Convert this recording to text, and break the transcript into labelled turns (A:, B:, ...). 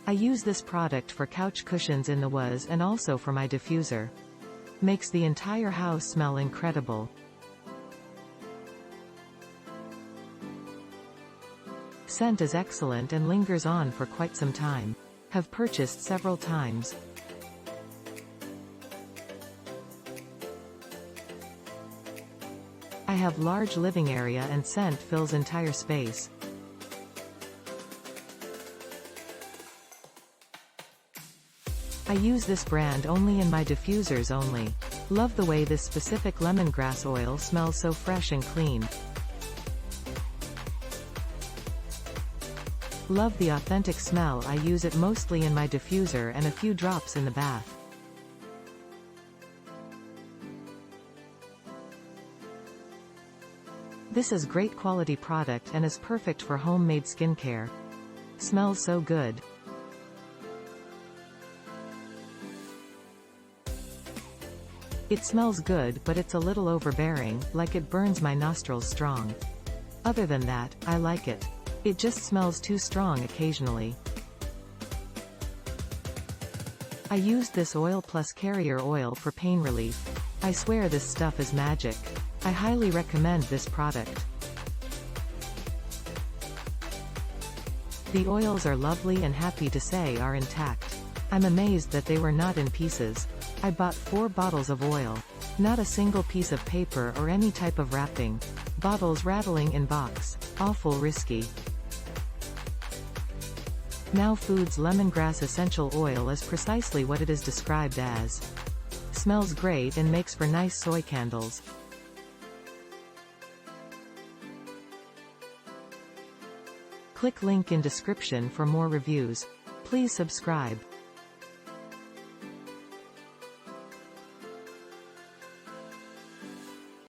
A: I use this product for couch cushions in the was and also for my diffuser. Makes the entire house smell incredible. Scent is excellent and lingers on for quite some time. Have purchased several times. I have large living area and scent fills entire space. I use this brand only in my diffusers only. Love the way this specific lemongrass oil smells so fresh and clean. Love the authentic smell. I use it mostly in my diffuser and a few drops in the bath. This is great quality product and is perfect for homemade skincare. Smells so good. It smells good, but it's a little overbearing, like it burns my nostrils strong. Other than that, I like it. It just smells too strong occasionally. I used this oil plus carrier oil for pain relief. I swear this stuff is magic. I highly recommend this product. The oils are lovely and happy to say are intact. I'm amazed that they were not in pieces. I bought 4 bottles of oil. Not a single piece of paper or any type of wrapping. Bottles rattling in box. Awful risky. Now Foods lemongrass essential oil is precisely what it is described as. Smells great and makes for nice soy candles. Click link in description for more reviews. Please subscribe.